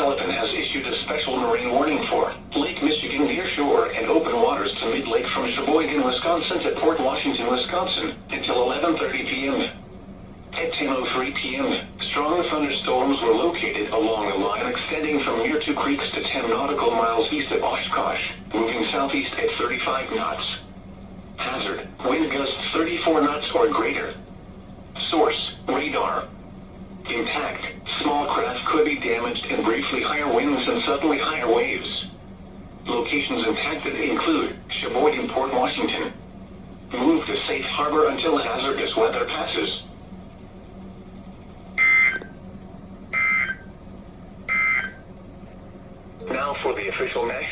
Sullivan has issued a special marine warning for Lake Michigan near shore and open waters to mid-lake from Sheboygan, Wisconsin to Port Washington, Wisconsin until 11:30 p.m. At 10:03 p.m., strong thunderstorms were located along the line extending from near Two Creeks to 10 nautical miles east of Oshkosh, moving southeast at 35 knots. Hazard, wind gusts 34 knots or greater. Source, radar. Impact, small craft could be damaged and briefly higher winds and suddenly higher waves. Locations impacted include Sheboygan, Port Washington. Move to safe harbor until hazardous weather passes. Now for the official national